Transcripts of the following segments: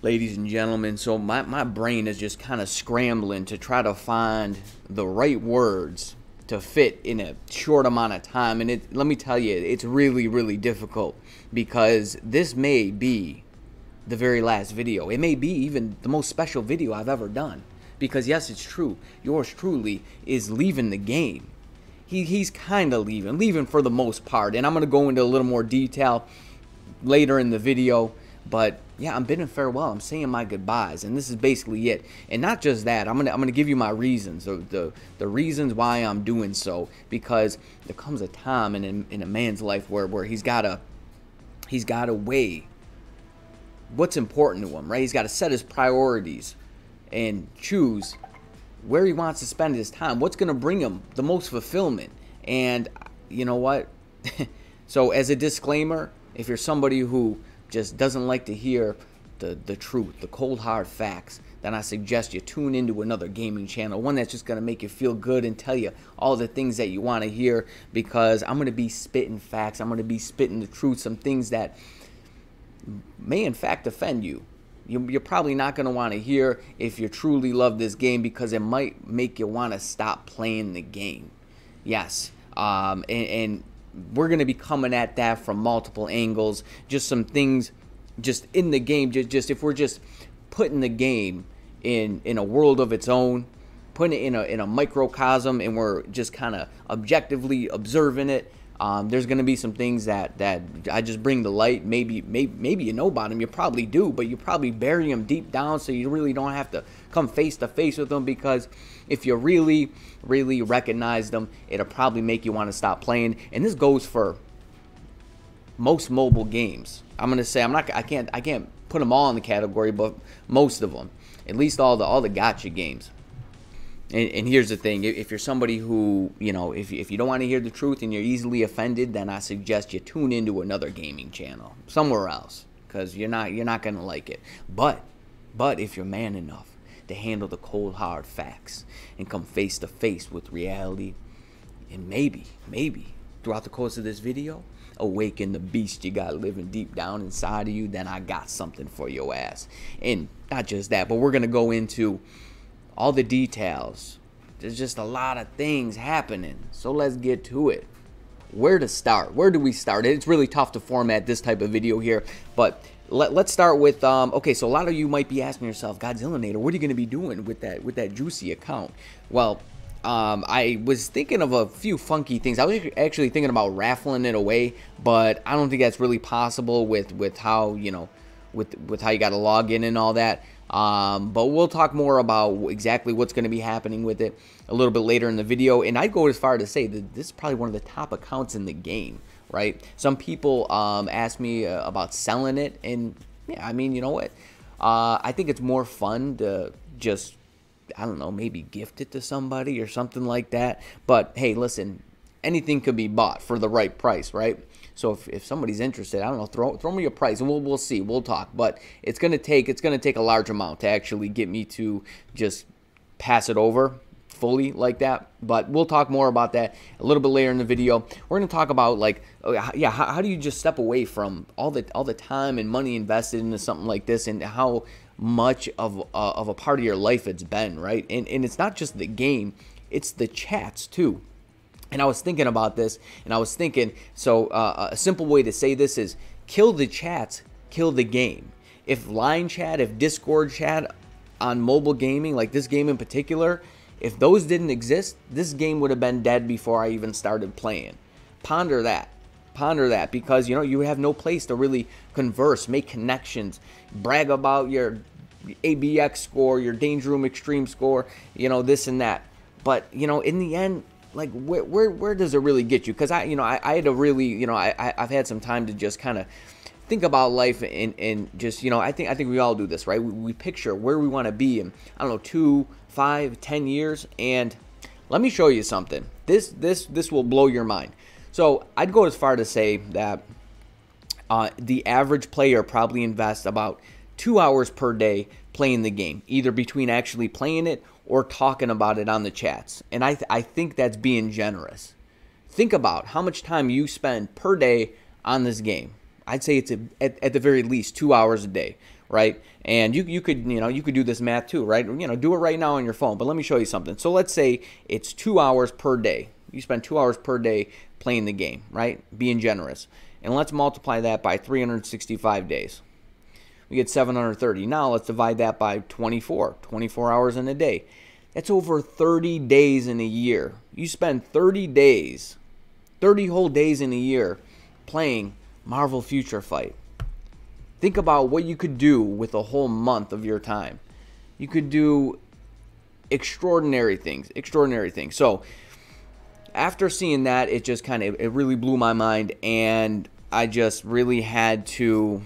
Ladies and gentlemen, so my brain is just kind of scrambling to try to find the right words to fit in a short amount of time. And let me tell you, it's really difficult, because this may be the very last video. It may be even the most special video I've ever done. Because yes, it's true, yours truly is leaving the game. He's kind of leaving for the most part. And I'm going to go into a little more detail later in the video. But yeah, I'm bidding farewell. I'm saying my goodbyes, and this is basically it. And not just that, I'm gonna give you my reasons, the reasons why I'm doing so. Because there comes a time in a man's life where he's gotta weigh what's important to him, right? He's got to set his priorities and choose where he wants to spend his time. What's gonna bring him the most fulfillment? And you know what? So as a disclaimer, if you're somebody who just doesn't like to hear the truth, the cold hard facts, then I suggest you tune into another gaming channel, one that's just going to make you feel good and tell you all the things that you want to hear, because I'm going to be spitting facts, I'm going to be spitting the truth, some things that may in fact offend you. You're probably not going to want to hear if you truly love this game, because it might make you want to stop playing the game. Yes, and we're going to be coming at that from multiple angles. Just some things just in the game, just if we're just putting the game in a world of its own, putting it in a microcosm, and we're just kind of objectively observing it. There's going to be some things that I just bring to light. Maybe you know about them. You probably do, but you probably bury them deep down, so you really don't have to come face to face with them, because if you really recognize them, it'll probably make you want to stop playing. And this goes for most mobile games. I'm gonna say I can't put them all in the category, but most of them, at least all the gotcha games. And here's the thing: if you're somebody who, you know, if you don't want to hear the truth and you're easily offended, then I suggest you tune into another gaming channel somewhere else, because you're not gonna like it. But if you're man enough to handle the cold hard facts and come face to face with reality, and maybe throughout the course of this video awaken the beast you got living deep down inside of you, then I got something for your ass. And not just that, but we're gonna go into all the details. There's just a lot of things happening, so let's get to it. Where to start? Where do we start? It's really tough to format this type of video here, but let's start with okay, so a lot of you might be asking yourself, Godzillanator, what are you going to be doing with that juicy account? Well, I was thinking of a few funky things. I was actually thinking about raffling it away, but I don't think that's really possible with how, you know, with how you got to log in and all that. But we'll talk more about exactly what's going to be happening with it a little bit later in the video. And I'd go as far to say that this is probably one of the top accounts in the game, right? Some people ask me about selling it, and yeah, I mean, you know what? I think it's more fun to just, I don't know, maybe gift it to somebody or something like that. But hey, listen, anything could be bought for the right price, right? So if somebody's interested, I don't know, throw me a price, and we'll see, we'll talk. But it's gonna take a large amount to actually get me to just pass it over fully like that. But we'll talk more about that a little bit later in the video. We're gonna talk about, like, yeah, how do you just step away from all the time and money invested into something like this, and how much of a part of your life it's been, right? And it's not just the game, it's the chats too. And I was thinking about this, and I was thinking, so a simple way to say this is kill the chats, kill the game. If line chat, if Discord chat on mobile gaming, like this game in particular, if those didn't exist, this game would have been dead before I even started playing. Ponder that. Ponder that, because, you know, you have no place to really converse, make connections, brag about your ABX score, your Danger Room Extreme score, you know, this and that. But, you know, in the end, like, where does it really get you? Because I had to really, you know, I've had some time to just kind of think about life, and just, you know, I think we all do this, right? We picture where we want to be in, I don't know, 2, 5, 10 years, and let me show you something. This will blow your mind. So I'd go as far to say that the average player probably invests about 2 hours per day playing the game, either between actually playing it or talking about it on the chats. And I think that's being generous. Think about how much time you spend per day on this game. I'd say it's at the very least 2 hours a day. right? And you could, you could do this math too, right? Do it right now on your phone. But let me show you something. So let's say it's 2 hours per day. You spend 2 hours per day playing the game, right? Being generous. And let's multiply that by 365 days. We get 730. Now let's divide that by 24 hours in a day. That's over 30 days in a year. You spend 30 days, 30 whole days in a year playing Marvel Future Fight. Think about what you could do with a whole month of your time. You could do extraordinary things, So after seeing that, it just it really blew my mind, and I just really had to,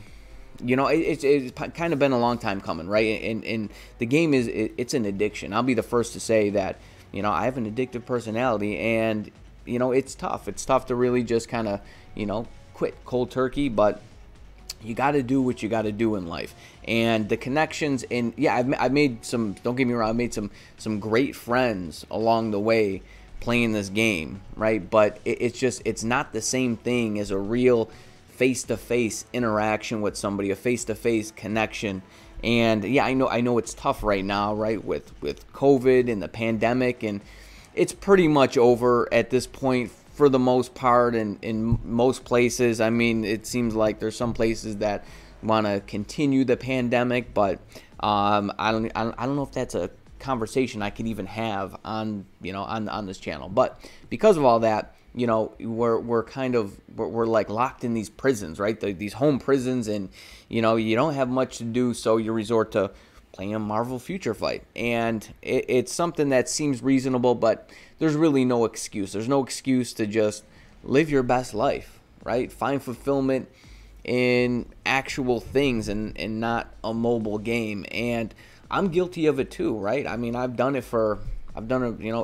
it's kind of been a long time coming, right? And the game it's an addiction. I'll be the first to say that, I have an addictive personality, and, it's tough. It's tough to really just quit cold turkey, but you got to do what you got to do in life. And the connections, and yeah, I've made some, don't get me wrong, I've made some great friends along the way playing this game, right? But it's not the same thing as a real face-to-face interaction with somebody, a face-to-face connection. And yeah, I know it's tough right now, right, with COVID and the pandemic, and it's pretty much over at this point for the most part, and in most places. I mean, it seems like there's some places that want to continue the pandemic, but I don't know if that's a conversation I could even have on on this channel. But because of all that, we're like locked in these prisons, right? These home prisons, and you don't have much to do, so you resort to playing a Marvel Future Fight. And it's something that seems reasonable, but there's really no excuse. There's no excuse to just live your best life, right? Find fulfillment in actual things and not a mobile game. And I'm guilty of it too, right? I mean, I've done it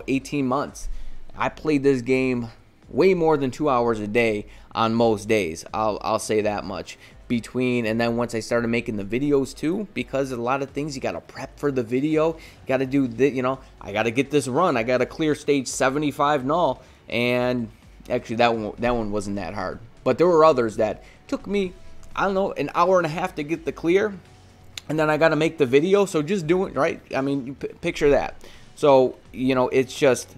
18 months. I played this game way more than 2 hours a day on most days. I'll say that much. And then once I started making the videos too, because a lot of things you got to prep for the video. You got to do I got to get this run. I got to clear stage 75 null. And actually that one wasn't that hard. But there were others that took me, I don't know, an hour and a half to get the clear. And then I got to make the video. So just do it, right? I mean, you picture that. So, it's just,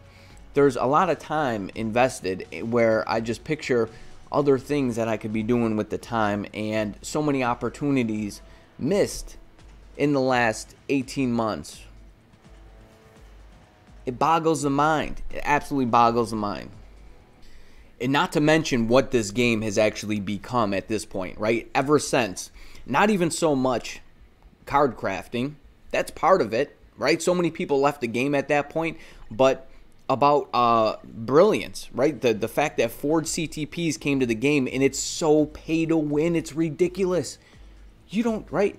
there's a lot of time invested where I just picture other things that I could be doing with the time, and so many opportunities missed in the last 18 months. It boggles the mind. It absolutely boggles the mind. And not to mention what this game has actually become at this point, right? Ever since, not even so much card crafting. That's part of it, right? So many people left the game at that point, but about brilliance, right? The fact that forged CTPs came to the game, and it's so pay to win, it's ridiculous. You don't, right?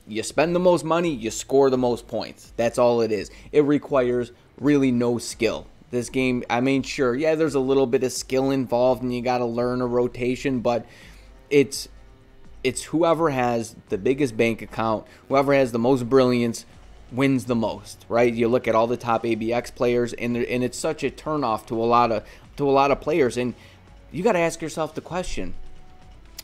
You spend the most money, you score the most points. That's all it is. It requires really no skill. This game, I mean, sure, yeah, there's a little bit of skill involved, and you got to learn a rotation, but it's whoever has the biggest bank account, whoever has the most brilliance, wins the most, right? You look at all the top ABX players, and it's such a turnoff to a lot of players, and you got to ask yourself the question,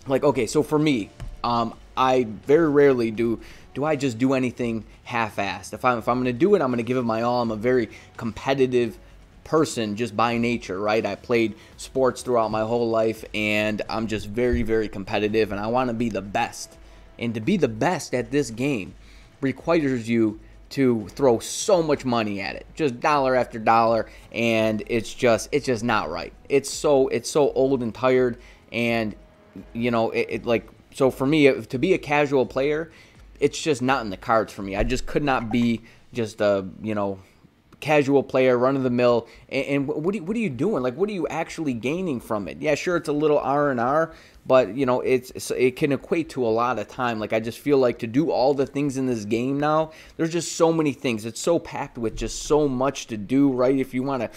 like, okay, so for me, I very rarely do I just do anything half-assed. If I'm going to do it, I'm going to give it my all. I'm a very competitive person just by nature, right? I played sports throughout my whole life, and I'm just very, very competitive, and I want to be the best. And to be the best at this game requires you to throw so much money at it, just dollar after dollar, and it's just not right. It's so old and tired, and so for me, to be a casual player, it's just not in the cards for me. I just could not be just a casual player, run of the mill. And what are you doing? Like, what are you actually gaining from it? Yeah, sure, it's a little R&R, but it can equate to a lot of time. Like, I just feel like to do all the things in this game now, there's just so many things. It's so packed with just so much to do, right? If you want to,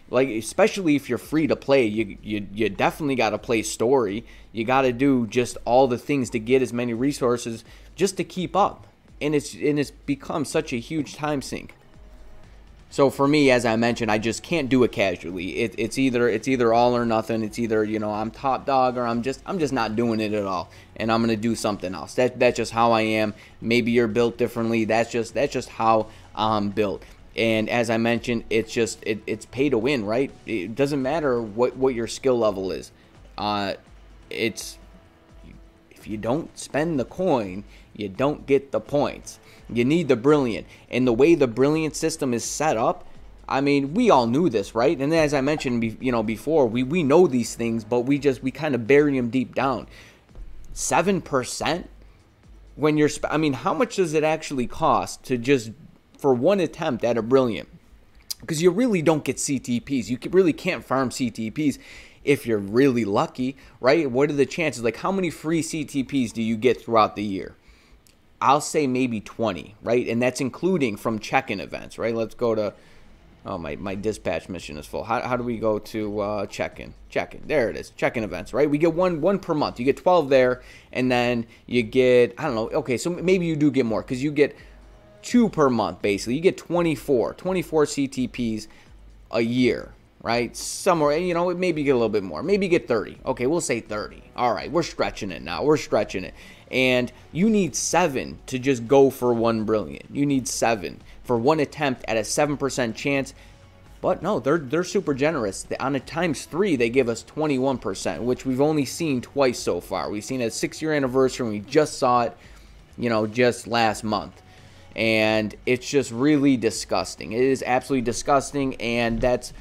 like, especially if you're free to play, you definitely got to play story. You got to do just all the things to get as many resources just to keep up. And it's become such a huge time sink. So for me, as I mentioned, I just can't do it casually. It's either all or nothing. It's either, you know, I'm top dog, or I'm just not doing it at all, and I'm gonna do something else. That's just how I am. Maybe you're built differently. That's just how I'm built. And as I mentioned, it's pay to win, right? It doesn't matter what your skill level is. It's if you don't spend the coin, you don't get the points. You need the brilliant. And the way the brilliant system is set up, I mean, we all knew this, right? And as I mentioned, you know, before, we know these things, but we kind of bury them deep down. 7% when you're, I mean, how much does it actually cost to just, for one attempt at a brilliant? Because you really don't get CTPs. You really can't farm CTPs if you're really lucky, right? What are the chances? Like, how many free CTPs do you get throughout the year? I'll say maybe 20, right? And that's including from check-in events, right? Let's go to, oh, my dispatch mission is full. How do we go to check-in? Check-in, there it is, check-in events, right? We get one per month. You get 12 there, and then you get, I don't know, okay, so maybe you do get more, because you get 2 per month, basically. You get 24 CTPs a year, right? Somewhere, you know, maybe you get a little bit more. Maybe you get 30. Okay, we'll say 30. All right, we're stretching it now. We're stretching it. And you need 7 to just go for one brilliant. You need 7 for one attempt at a 7% chance. But no, they're super generous. On a ×3, they give us 21%, which we've only seen twice so far. We've seen a 6-year anniversary, and we just saw it, you know, just last month. And it's just really disgusting. It is absolutely disgusting, and that's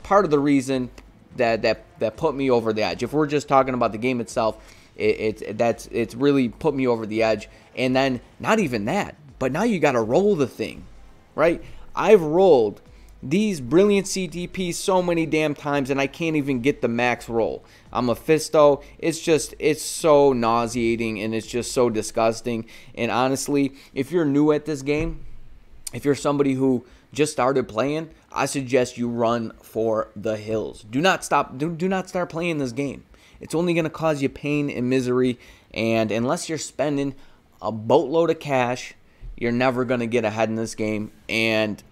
part of the reason that put me over the edge. If we're just talking about the game itself, it's really put me over the edge. And then not even that, but now you got to roll the thing, right? I've rolled these brilliant CTPs so many damn times, and I can't even get the max roll. I'm a Fisto. It's so nauseating, and it's just so disgusting. And honestly, if you're new at this game, if you're somebody who just started playing, I suggest you run for the hills. Do not stop. Do not start playing this game. It's only going to cause you pain and misery, and unless you're spending a boatload of cash, you're never going to get ahead in this game, and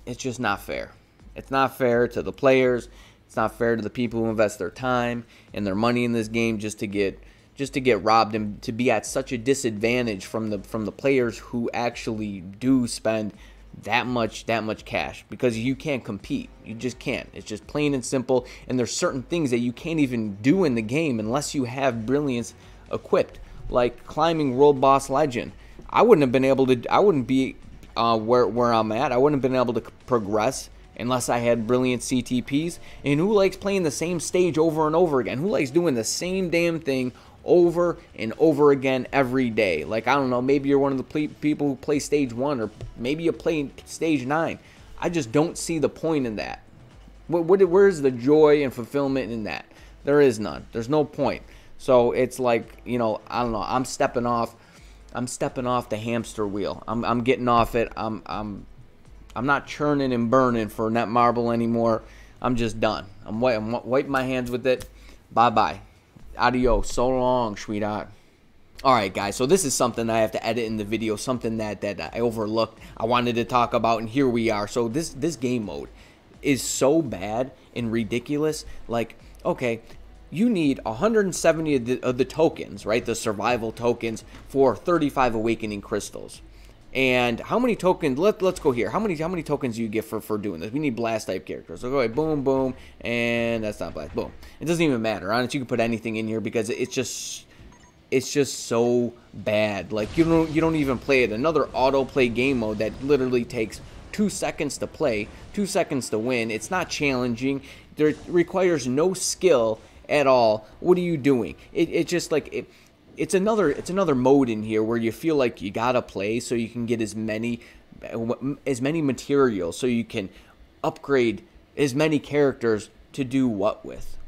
it's just not fair. It's not fair to the players. It's not fair to the people who invest their time and their money in this game just to get robbed, and to be at such a disadvantage from the players who actually do spend that much cash, because you can't compete. You just can't. It's just plain and simple. And there's certain things that you can't even do in the game unless you have brilliance equipped, like climbing World Boss Legend. I wouldn't be where I'm at. I wouldn't have been able to progress unless I had brilliant CTPs. And who likes playing the same stage over and over again? Who likes doing the same damn thing over and over again every day? Like, I don't know, maybe you're one of the people who play stage 1, or maybe you play stage 9. I just don't see the point in that. Where's the joy and fulfillment in that? There is none. There's no point. So it's like, you know, I don't know, I'm stepping off the hamster wheel. I'm getting off it. I'm not churning and burning for Netmarble anymore. I'm just done. I'm wiping my hands with it. Bye-bye. Adios. So long, sweetheart. Alright, guys, so this is something I have to edit in the video, something that I overlooked, I wanted to talk about, and here we are. So this game mode is so bad and ridiculous. Like, okay, you need 170 of the tokens, right, the survival tokens, for 35 awakening crystals. And how many tokens, let's go here, how many tokens do you get for doing this? We need blast type characters. So go ahead, boom, boom, and that's not blast, boom. It doesn't even matter. Honestly, you can put anything in here because it's just so bad. Like, you don't even play it. Another autoplay game mode that literally takes 2 seconds to play, 2 seconds to win. It's not challenging. It requires no skill at all. What are you doing? It's just like it's another mode in here where you feel like you gotta play so you can get as many materials, so you can upgrade as many characters to do what with.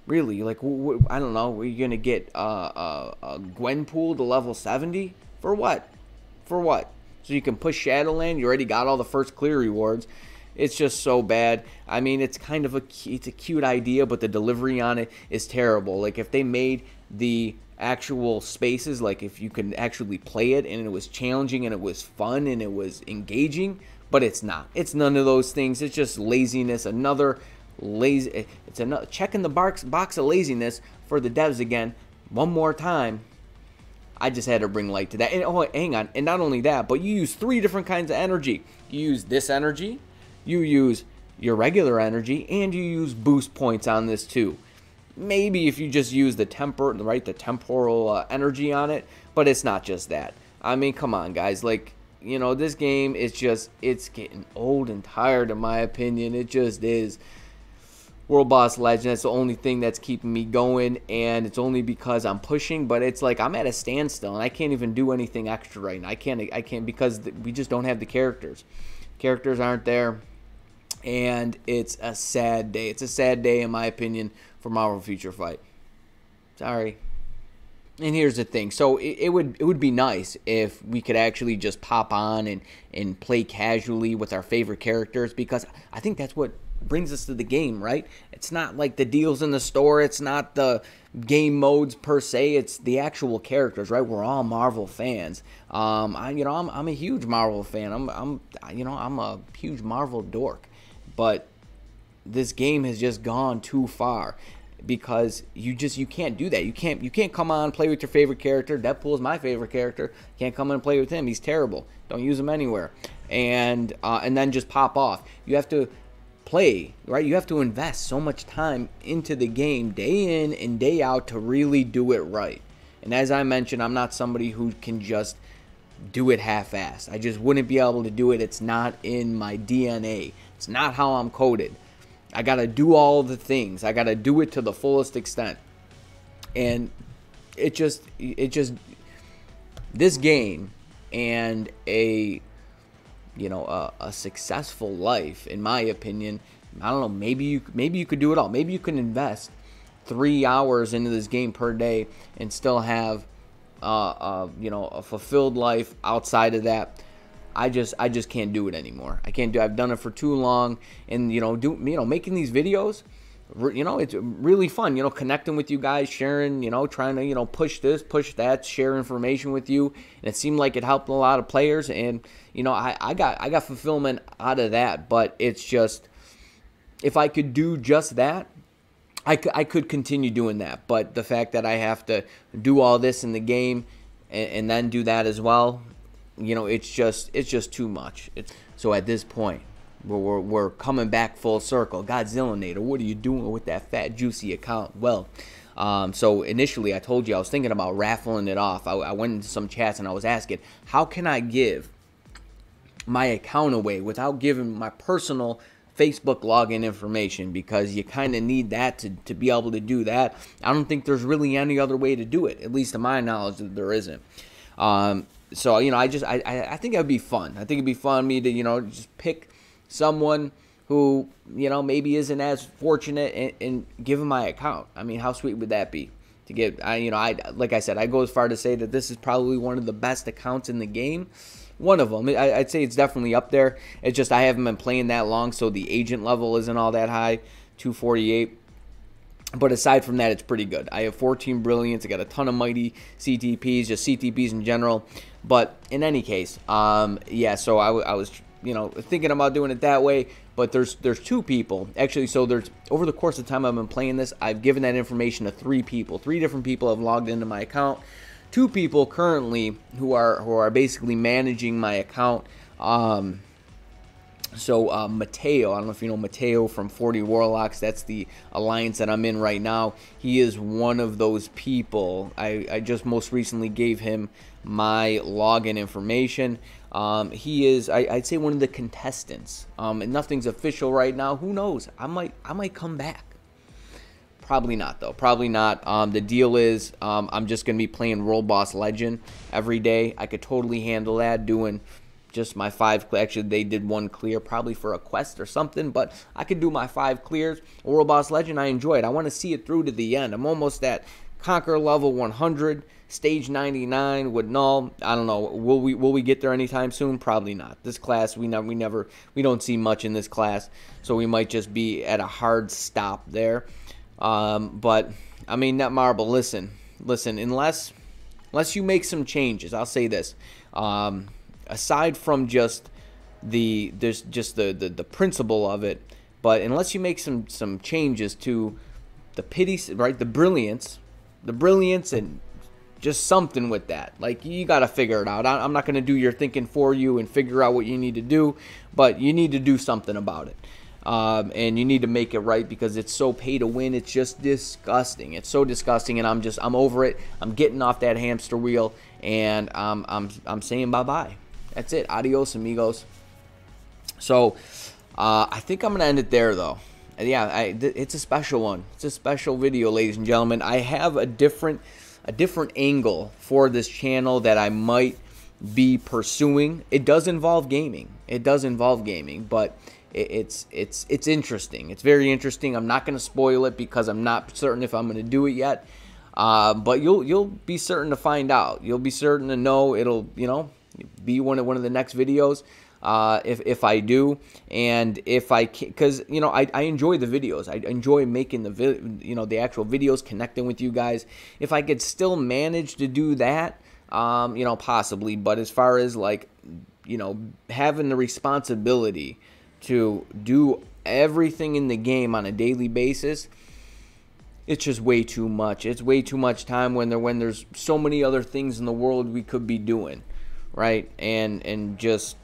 Really, like, I don't know. Are you gonna get a Gwenpool to level 70 for what? For what? So you can push Shadowland. You already got all the first clear rewards. It's just so bad. I mean, it's kind of it's a cute idea, but the delivery on it is terrible. Like, if they made the actual spaces, like if you could actually play it and it was challenging and it was fun and it was engaging, but it's not. It's none of those things. It's just laziness. Another lazy. It's another checking the box of laziness for the devs again. One more time. I just had to bring light to that. And oh, hang on. And not only that, but you use 3 different kinds of energy. You use this energy, you use your regular energy, and you use boost points on this too. Maybe if you just use the temporal energy on it, but it's not just that. I mean, come on, guys. Like, you know, this game is just, it's getting old and tired, in my opinion. It just is. World Boss Legend, that's the only thing that's keeping me going, and it's only because I'm pushing, but it's like I'm at a standstill, and I can't even do anything extra right now. I can't because we just don't have the characters. Characters aren't there, and it's a sad day. It's a sad day, in my opinion, for Marvel Future Fight. Sorry. And here's the thing. So it would be nice if we could actually just pop on and play casually with our favorite characters, because I think that's what brings us to the game, right? It's not like the deals in the store. It's not the game modes per se. It's the actual characters, right? We're all Marvel fans. I'm a huge Marvel fan. I'm a huge Marvel dork, but this game has just gone too far, because you can't do that. You can't come on, play with your favorite character. Deadpool is my favorite character. Can't come on and play with him. He's terrible. Don't use him anywhere. And then just pop off. You have to play, right? You have to invest so much time into the game day in and day out to really do it right. And as I mentioned, I'm not somebody who can just do it half-assed. I just wouldn't be able to do it. It's not in my DNA. It's not how I'm coded. I got to do all the things. I got to do it to the fullest extent. And it just this game and a successful life, in my opinion, I don't know, maybe you could do it all. Maybe you can invest 3 hours into this game per day and still have a fulfilled life outside of that. I just can't do it anymore. I can't do it. I've done it for too long, and making these videos, it's really fun, connecting with you guys, sharing, trying to, push this, push that, share information with you. And it seemed like it helped a lot of players, and, I got fulfillment out of that. But it's just, if I could do just that, I could continue doing that. But the fact that I have to do all this in the game and then do that as well, it's just too much. So at this point, we're coming back full circle. Godzillanator, what are you doing with that fat, juicy account? Well, so initially I told you I was thinking about raffling it off. I went into some chats and I was asking, how can I give my account away without giving my personal Facebook login information? Because you kind of need that to be able to do that. I don't think there's really any other way to do it, at least to my knowledge, there isn't. So, I think it would be fun. I think it'd be fun me to, just pick someone who, maybe isn't as fortunate and give them my account. I mean, how sweet would that be? To get, like I said, I go as far to say that this is probably one of the best accounts in the game. One of them. I'd say it's definitely up there. It's just I haven't been playing that long, so the agent level isn't all that high, 248. But aside from that, it's pretty good. I have 14 brilliance. I got a ton of mighty CTPs, just CTPs in general. But in any case, yeah. So I was, thinking about doing it that way. But there's 2 people actually. So there's, over the course of time I've been playing this, I've given that information to 3 people. 3 different people have logged into my account. 2 people currently who are basically managing my account. So Mateo, I don't know if you know Mateo from 40 Warlocks. That's the alliance that I'm in right now. He is one of those people. I just most recently gave him my login information. He is, I'd say, one of the contestants. And nothing's official right now. Who knows? I might come back. Probably not, though. Probably not. The deal is I'm just going to be playing World Boss Legend every day. I could totally handle that, doing just my 5. Actually, they did 1 clear, probably for a quest or something, but I could do my 5 clears. World Boss Legend, I enjoy it. I want to see it through to the end. I'm almost at Conquer level 100, stage 99 with Null. I don't know. Will we get there anytime soon? Probably not. This class, we don't see much in this class, so we might just be at a hard stop there. But I mean, Netmarble, listen. Unless you make some changes, I'll say this. Aside from just there's just the principle of it. But unless you make some changes to the pity, right, the brilliance, and just something with that, like, you got to figure it out. I'm not going to do your thinking for you and figure out what you need to do, but you need to do something about it. And you need to make it right, because it's so pay to win. It's just disgusting. It's so disgusting, and I'm over it. I'm getting off that hamster wheel, and I'm saying bye-bye. That's it. Adios, amigos. So I think I'm gonna end it there, though. Yeah, it's a special one. It's a special video, ladies and gentlemen. I have a different angle for this channel that I might be pursuing. It does involve gaming. But it's interesting. It's very interesting. I'm not going to spoil it because I'm not certain if I'm going to do it yet. But you'll be certain to find out. You'll be certain to know. It'll, be one of the next videos. If I do, and if I can, because I enjoy the videos. I enjoy making the actual videos, connecting with you guys. If I could still manage to do that, possibly. But as far as, like, having the responsibility to do everything in the game on a daily basis, it's just way too much. It's way too much time when there's so many other things in the world we could be doing, right? And just,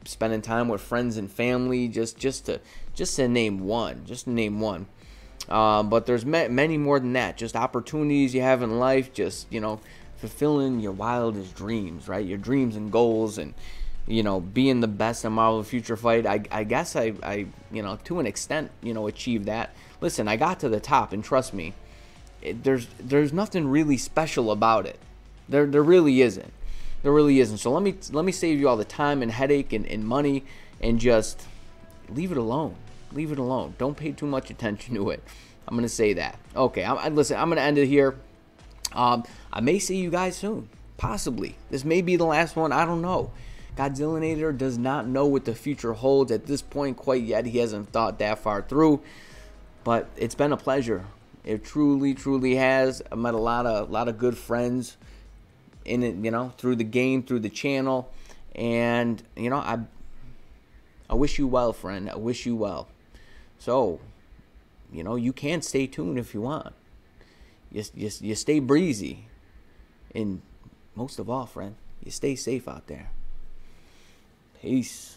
spending time with friends and family, just to name one. But there's many more than that. Just opportunities you have in life, just, fulfilling your wildest dreams, right? Your dreams and goals, and being the best in Marvel Future Fight. I guess I to an extent, achieved that. Listen, I got to the top, and trust me, there's nothing really special about it. There really isn't. There really isn't. So let me save you all the time and headache and money, and just leave it alone. Leave it alone. Don't pay too much attention to it. I'm gonna say that. Okay. Listen, I'm gonna end it here. I may see you guys soon. Possibly. This may be the last one. I don't know. Godzillanator does not know what the future holds at this point quite yet. He hasn't thought that far through. But it's been a pleasure. It truly has. I met a lot of good friends in it, through the game, through the channel, and I wish you well, friend. I wish you well. So, you can stay tuned if you want. You stay breezy, and most of all, friend, you stay safe out there. Peace.